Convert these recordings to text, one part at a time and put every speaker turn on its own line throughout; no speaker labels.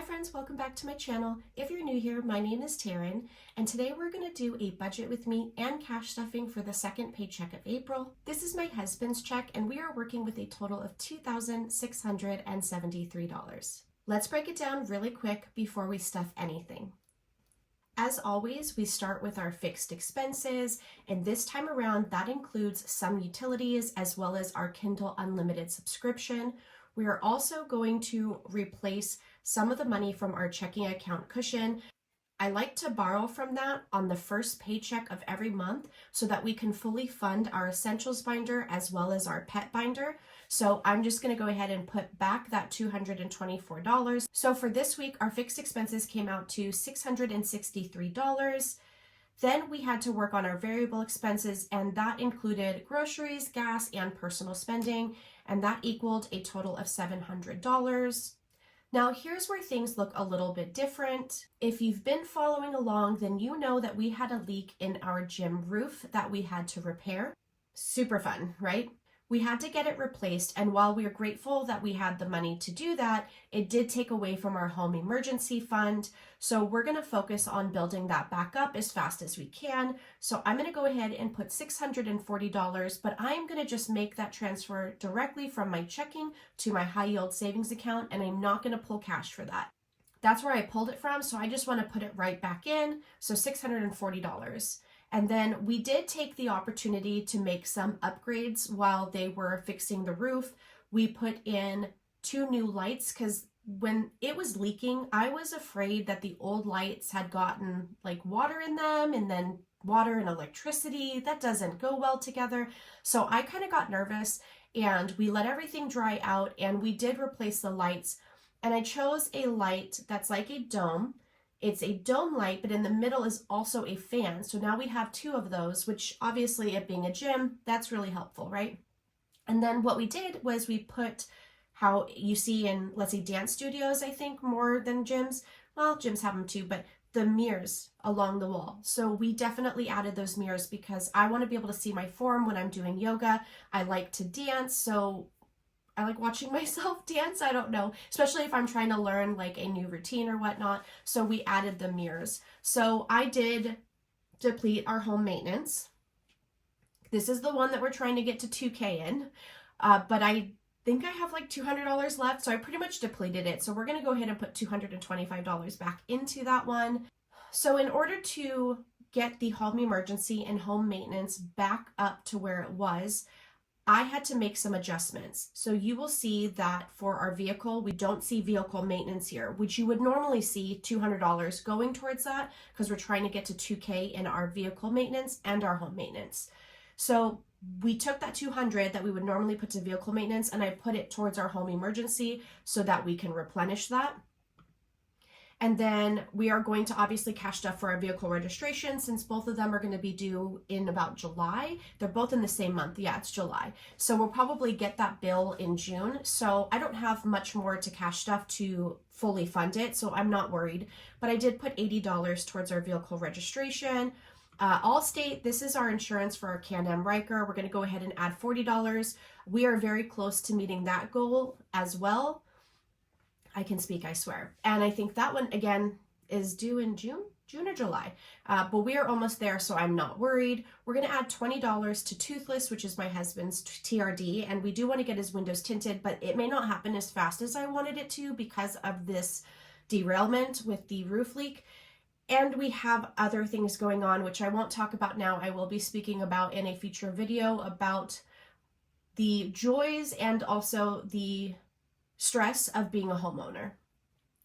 Hi friends, welcome back to my channel. If you're new here, my name is Taryn, and today we're going to do a budget with me and cash stuffing for the second paycheck of April. This is my husband's check, and we are working with a total of $2,673. Let's break it down really quick before we stuff anything. As always, we start with our fixed expenses, and this time around that includes some utilities as well as our Kindle Unlimited subscription. We are also going to replace some of the money from our checking account cushion. I like to borrow from that on the first paycheck of every month so that we can fully fund our essentials binder as well as our pet binder. So I'm just going to go ahead and put back that $224. So for this week, our fixed expenses came out to $663. Then we had to work on our variable expenses, and that included groceries, gas, and personal spending, and that equaled a total of $700. Now here's where things look a little bit different. If you've been following along, then you know that we had a leak in our gym roof that we had to repair. Super fun, right? We had to get it replaced, and while we are grateful that we had the money to do that, it did take away from our home emergency fund. So we're going to focus on building that back up as fast as we can. So I'm going to go ahead and put $640, but I am going to just make that transfer directly from my checking to my high yield savings account, and I'm not going to pull cash for that. That's where I pulled it from, so I just want to put it right back in, so $640. And then we did take the opportunity to make some upgrades while they were fixing the roof. We put in 2 new lights because when it was leaking, I was afraid that the old lights had gotten like water in them, and then water and electricity, that doesn't go well together. So I kind of got nervous, and we let everything dry out, and we did replace the lights. And I chose a light that's like a dome. It's a dome light, but in the middle is also a fan. So now we have 2 of those, which obviously it being a gym, that's really helpful, right? And then what we did was we put how you see in, let's say, dance studios, I think, more than gyms. Well, gyms have them too, but the mirrors along the wall. So we definitely added those mirrors because I want to be able to see my form when I'm doing yoga. I like to dance, so I like watching myself dance, I don't know, especially if I'm trying to learn like a new routine or whatnot. So we added the mirrors. So I did deplete our home maintenance. This is the one that we're trying to get to 2K in, but I think I have like $200 left, so I pretty much depleted it. So we're going to go ahead and put $225 back into that one. So in order to get the home emergency and home maintenance back up to where it was, I had to make some adjustments. So you will see that for our vehicle, we don't see vehicle maintenance here, which you would normally see $200 going towards that because we're trying to get to 2K in our vehicle maintenance and our home maintenance. So we took that $200 that we would normally put to vehicle maintenance, and I put it towards our home emergency so that we can replenish that. And then we are going to obviously cash stuff for our vehicle registration since both of them are going to be due in about July. They're both in the same month. Yeah, it's July. So we'll probably get that bill in June. So I don't have much more to cash stuff to fully fund it, so I'm not worried. But I did put $80 towards our vehicle registration. Allstate, this is our insurance for our Can-Am Riker. We're going to go ahead and add $40. We are very close to meeting that goal as well. I can speak, I swear. And I think that one, again, is due in June or July. But we are almost there, so I'm not worried. We're going to add $20 to Toothless, which is my husband's TRD. And we do want to get his windows tinted, but it may not happen as fast as I wanted it to because of this derailment with the roof leak. And we have other things going on, which I won't talk about now. I will be speaking about in a future video about the joys and also the stress of being a homeowner.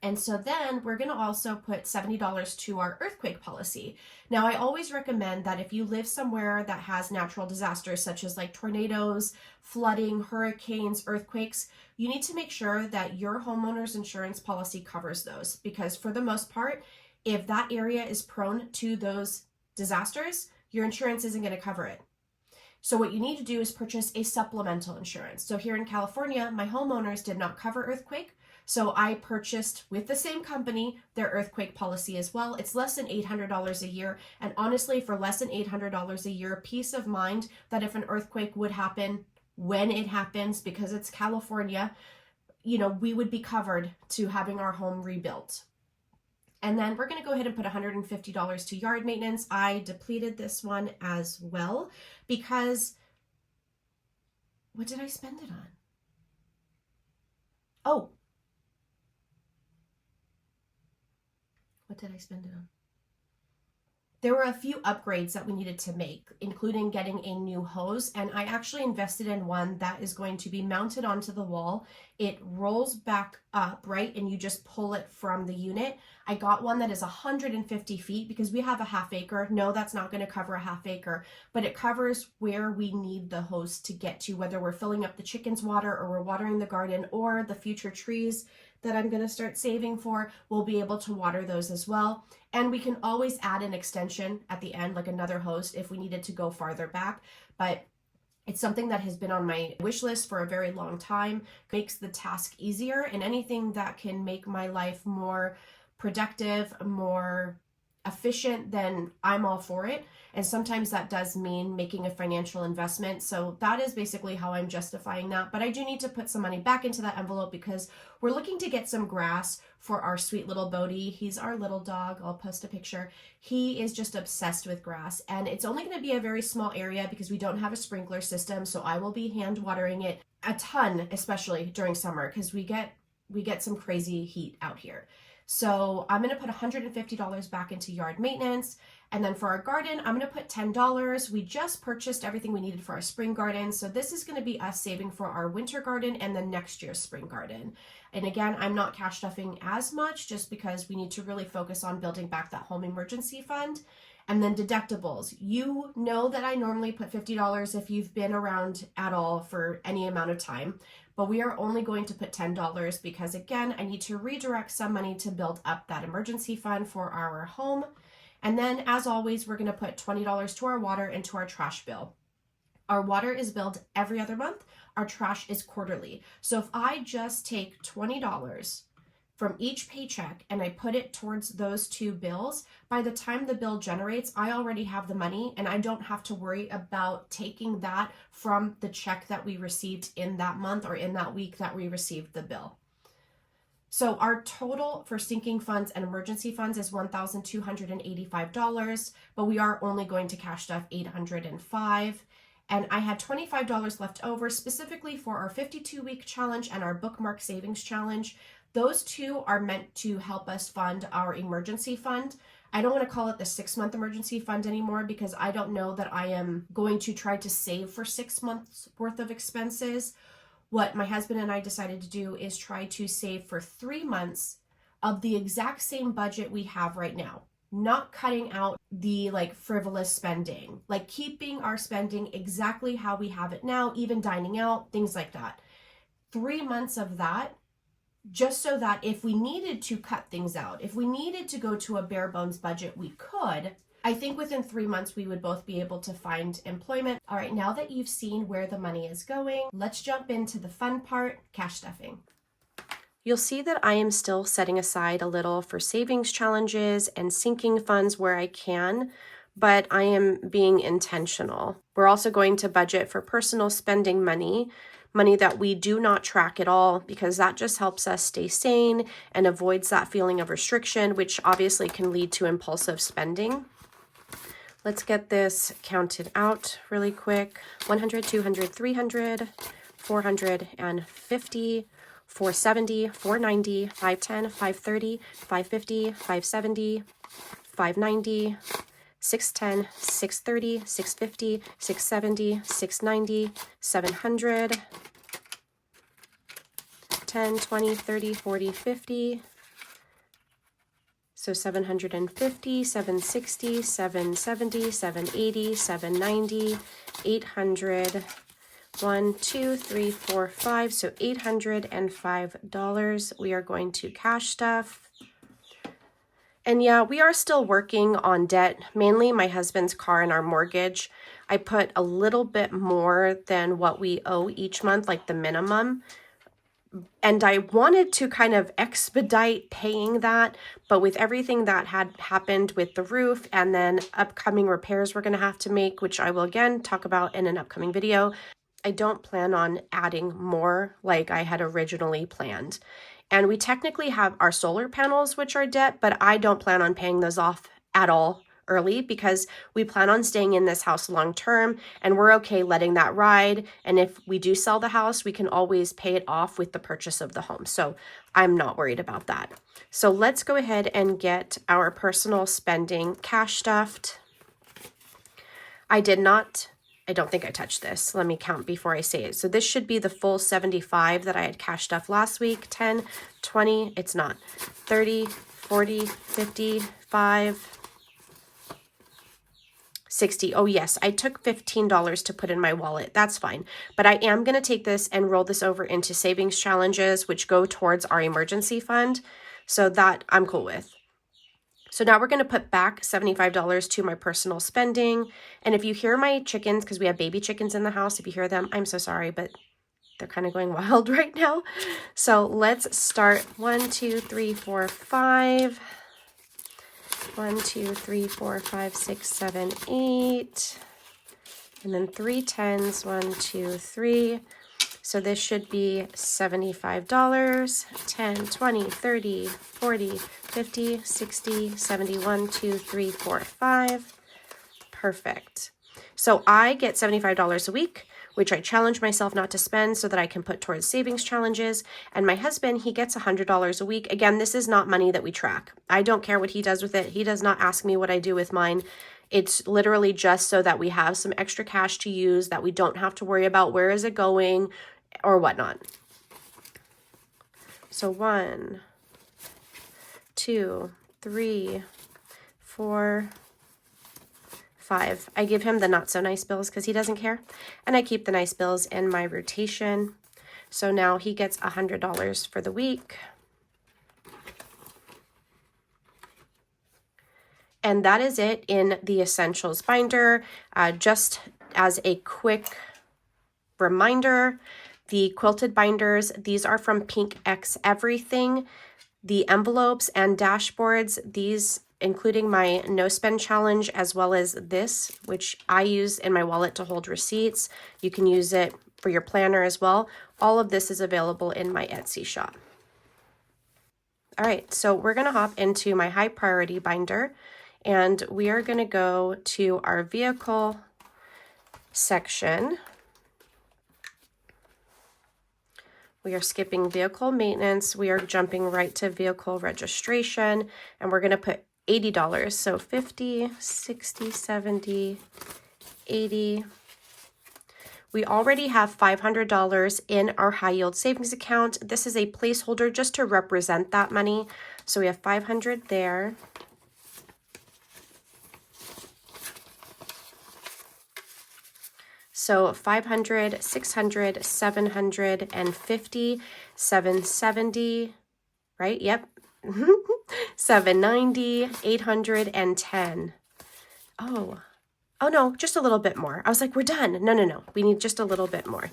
And so then we're going to also put $70 to our earthquake policy. Now, I always recommend that if you live somewhere that has natural disasters such as like tornadoes, flooding, hurricanes, earthquakes, you need to make sure that your homeowner's insurance policy covers those, because for the most part, if that area is prone to those disasters, your insurance isn't going to cover it. So what you need to do is purchase a supplemental insurance. So here in California, my homeowners did not cover earthquake. So I purchased with the same company their earthquake policy as well. It's less than $800 a year. And honestly, for less than $800 a year, peace of mind that if an earthquake would happen when it happens, because it's California, we would be covered to having our home rebuilt. And then we're going to go ahead and put $150 to yard maintenance. I depleted this one as well because what did I spend it on? Oh, what did I spend it on? There were a few upgrades that we needed to make, including getting a new hose, and I actually invested in one that is going to be mounted onto the wall. It rolls back up, right, and you just pull it from the unit. I got one that is 150 feet because we have a half acre. No, that's not going to cover a half acre, but it covers where we need the hose to get to, whether we're filling up the chickens' water or we're watering the garden or the future trees that I'm going to start saving for. We'll be able to water those as well. And we can always add an extension at the end, like another hose if we needed to go farther back. But it's something that has been on my wish list for a very long time. Makes the task easier, and anything that can make my life more productive, more efficient, then I'm all for it. And sometimes that does mean making a financial investment. So that is basically how I'm justifying that. But I do need to put some money back into that envelope because we're looking to get some grass for our sweet little Bodie. He's our little dog. I'll post a picture. He is just obsessed with grass, and it's only going to be a very small area because we don't have a sprinkler system. So I will be hand watering it a ton, especially during summer, because we get some crazy heat out here. So I'm going to put $150 back into yard maintenance. And then for our garden, I'm going to put $10. We just purchased everything we needed for our spring garden. So this is going to be us saving for our winter garden and then next year's spring garden. And again, I'm not cash stuffing as much just because we need to really focus on building back that home emergency fund. And then deductibles. You know that I normally put $50 if you've been around at all for any amount of time. But we are only going to put $10 because, again, I need to redirect some money to build up that emergency fund for our home. And then, as always, we're going to put $20 to our water and to our trash bill. Our water is billed every other month. Our trash is quarterly. So if I just take $20 from each paycheck and I put it towards those two bills, by the time the bill generates, I already have the money and I don't have to worry about taking that from the check that we received in that month or in that week that we received the bill. So our total for sinking funds and emergency funds is $1,285, but we are only going to cash stuff $805. And I had $25 left over specifically for our 52-week challenge and our bookmark savings challenge. Those two are meant to help us fund our emergency fund. I don't want to call it the 6-month emergency fund anymore because I don't know that I am going to try to save for 6 months worth of expenses. What my husband and I decided to do is try to save for 3 months of the exact same budget we have right now. Not cutting out the frivolous spending, keeping our spending exactly how we have it now, even dining out, things like that. 3 months of that, just so that if we needed to cut things out, if we needed to go to a bare bones budget, we could. I think within 3 months, we would both be able to find employment. All right, now that you've seen where the money is going, let's jump into the fun part, cash stuffing. You'll see that I am still setting aside a little for savings challenges and sinking funds where I can, but I am being intentional. We're also going to budget for personal spending money that we do not track at all, because that just helps us stay sane and avoids that feeling of restriction, which obviously can lead to impulsive spending. Let's get this counted out really quick. 100, 200, 300, 450, 470, 490, 510, 530, 550, 570, 590, 610, 630, 650, 670, 690, 700, 10, 20, 30, 40, 50. So 750, 760, 770, 780, 790, 800, 1, 2, 3, 4, 5. So $805 we are going to cash stuff. And yeah, we are still working on debt, mainly my husband's car and our mortgage. I put a little bit more than what we owe each month, like the minimum. And I wanted to kind of expedite paying that, but with everything that had happened with the roof and then upcoming repairs we're going to have to make, which I will again talk about in an upcoming video, I don't plan on adding more like I had originally planned. And we technically have our solar panels, which are debt, but I don't plan on paying those off at all early because we plan on staying in this house long term and we're okay letting that ride. And if we do sell the house, we can always pay it off with the purchase of the home. So I'm not worried about that. So let's go ahead and get our personal spending cash stuffed. I don't think I touched this. Let me count before I say it. So this should be the full 75 that I had cash stuffed last week. 10, 20, it's not. 30, 40, 50, 5, 60. Oh yes, I took $15 to put in my wallet. That's fine. But I am going to take this and roll this over into savings challenges, which go towards our emergency fund. So that I'm cool with. So now we're going to put back $75 to my personal spending. And if you hear my chickens, because we have baby chickens in the house, if you hear them, I'm so sorry, but they're kind of going wild right now. So let's start 1, 2, 3, 4, 5. 1, 2, 3, 4, 5, 6, 7, 8. And then 3 10s, 1, 2, 3. So this should be $75, 10, 20, 30, 40, 50, 60, 70, 1, 2, 3, 4, 5. Perfect. So I get $75 a week, which I challenge myself not to spend so that I can put towards savings challenges. And my husband, he gets $100 a week. Again, this is not money that we track. I don't care what he does with it. He does not ask me what I do with mine. It's literally just so that we have some extra cash to use, that we don't have to worry about where is it going or whatnot. So 1, 2, 3, 4, 5. I give him the not so nice bills because he doesn't care. And I keep the nice bills in my rotation. So now he gets $100 for the week. And that is it in the essentials binder. Just as a quick reminder, the quilted binders, these are from Pink X Everything. The envelopes and dashboards, these including my no spend challenge, as well as this, which I use in my wallet to hold receipts. You can use it for your planner as well. All of this is available in my Etsy shop. All right, so we're gonna hop into my high priority binder and we are gonna go to our vehicle section. We are skipping vehicle maintenance. We are jumping right to vehicle registration and we're gonna put $80. So 50, 60, 70, 80. We already have $500 in our high yield savings account. This is a placeholder just to represent that money. So we have 500 there. So 500, 600, 750, 770, right? Yep. 790, 810. Oh no, just a little bit more. I was like, we're done. No. We need just a little bit more.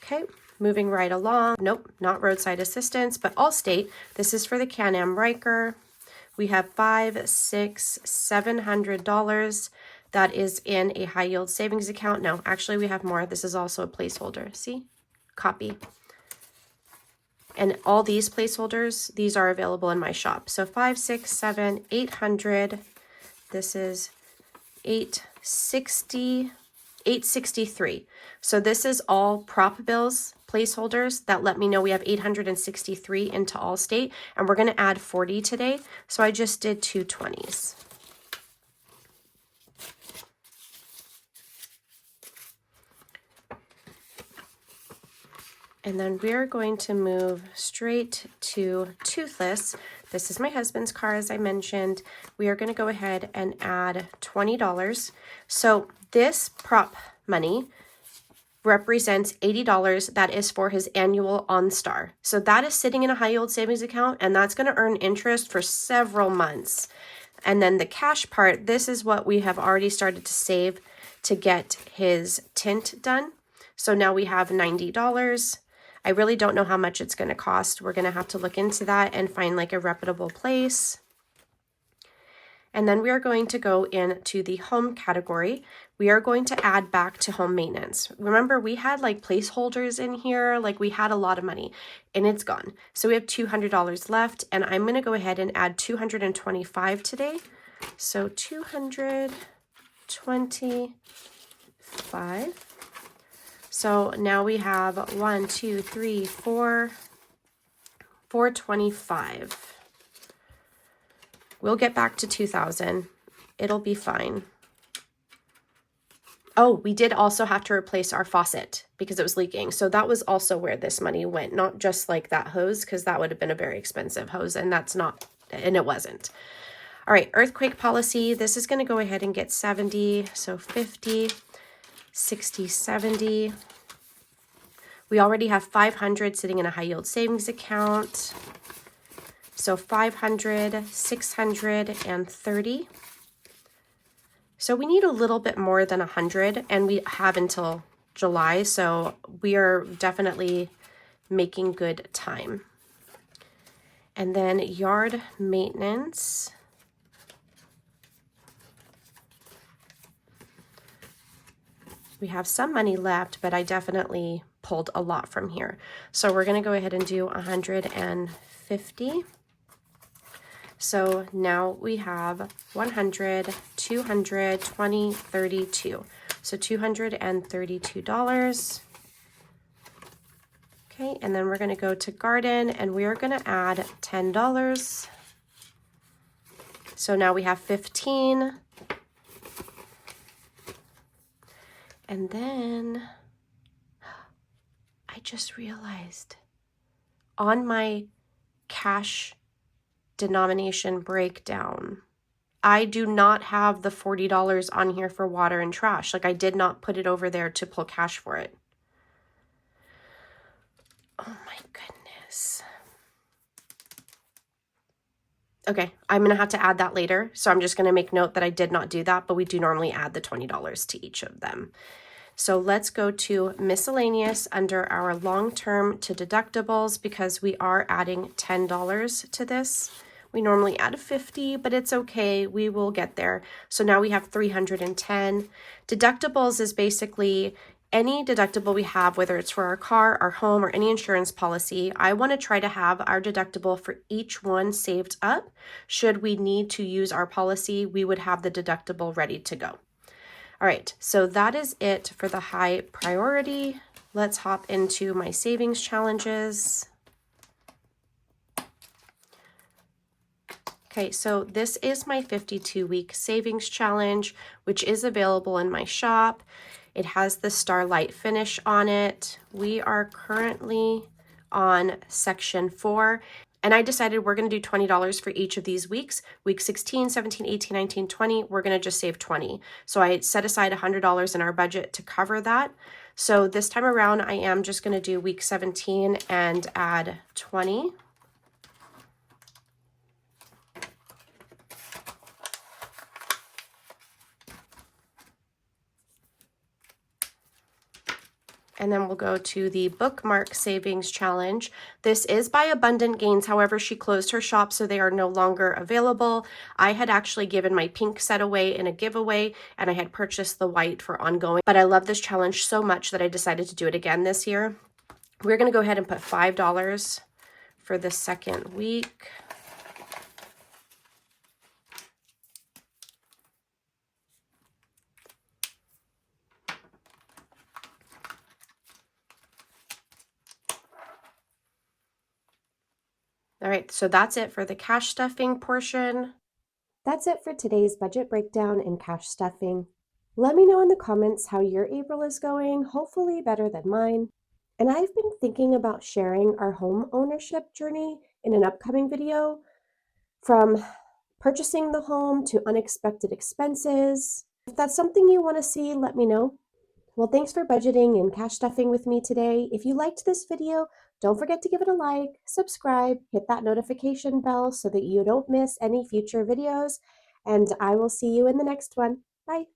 Okay, moving right along. Nope, not roadside assistance, but Allstate. This is for the Can-Am Riker. We have $500, $600, $700. That is in a high yield savings account. No, actually we have more. This is also a placeholder. See? Copy. And all these placeholders, these are available in my shop. So 5, 6, 7, 800. This is 860, 863. So this is all prop bills, placeholders that let me know we have 863 into Allstate. And we're going to add 40 today. So I just did 2 20s. And then we're going to move straight to Toothless. This is my husband's car, as I mentioned. We are going to go ahead and add $20. So this prop money represents $80. That is for his annual OnStar. So that is sitting in a high yield savings account, and that's going to earn interest for several months. And then the cash part, this is what we have already started to save to get his tint done. So now we have $90. I really don't know how much it's going to cost. We're going to have to look into that and find like a reputable place. And then we are going to go into the home category. We are going to add back to home maintenance. Remember, we had like placeholders in here, like we had a lot of money and it's gone. So we have $200 left, and I'm going to go ahead and add 225 today. So 225. So now we have 425. We'll get back to 2,000. It'll be fine. Oh, we did also have to replace our faucet because it was leaking. So that was also where this money went, not just like that hose, because that would have been a very expensive hose, and that's not, and it wasn't. All right, earthquake policy. This is going to go ahead and get 70. So 50, 60, 70. We already have 500 sitting in a high yield savings account. So 500, 630. So we need a little bit more than 100, and we have until July, so we are definitely making good time. And then yard maintenance. We have some money left, but I definitely pulled a lot from here. So we're going to go ahead and do 150. So now we have 100, 200, 20, 32. So $232. Okay, and then we're going to go to garden, and we are going to add $10. So now we have 15. And then I just realized on my cash denomination breakdown, I do not have the $40 on here for water and trash. Like, I did not put it over there to pull cash for it. Oh my goodness. Okay, I'm gonna have to add that later. So I'm just gonna make note that I did not do that, but we do normally add the $20 to each of them. So let's go to miscellaneous under our long-term to deductibles, because we are adding $10 to this. We normally add 50, but it's okay. We will get there. So now we have 310. Deductibles is basically any deductible we have, whether it's for our car, our home, or any insurance policy. I want to try to have our deductible for each one saved up. Should we need to use our policy, we would have the deductible ready to go. All right, so that is it for the high priority. Let's hop into my savings challenges. Okay, so this is my 52-week savings challenge, which is available in my shop. It has the Starlight finish on it. We are currently on section 4. And I decided we're going to do $20 for each of these weeks. Week 16, 17, 18, 19, 20, we're going to just save 20. So I set aside $100 in our budget to cover that. So this time around, I am just going to do week 17 and add 20. And then we'll go to the bookmark savings challenge. This is by Abundant Gains. However, she closed her shop, so they are no longer available. I had actually given my pink set away in a giveaway, and I had purchased the white for ongoing. But I love this challenge so much that I decided to do it again this year. We're going to go ahead and put $5 for the second week. All right, so that's it for the cash stuffing portion.
That's it for today's budget breakdown and cash stuffing. Let me know in the comments how your April is going, hopefully better than mine. And I've been thinking about sharing our home ownership journey in an upcoming video, from purchasing the home to unexpected expenses. If that's something you want to see, let me know. Well, thanks for budgeting and cash stuffing with me today. If you liked this video, don't forget to give it a like, subscribe, hit that notification bell so that you don't miss any future videos, and I will see you in the next one. Bye.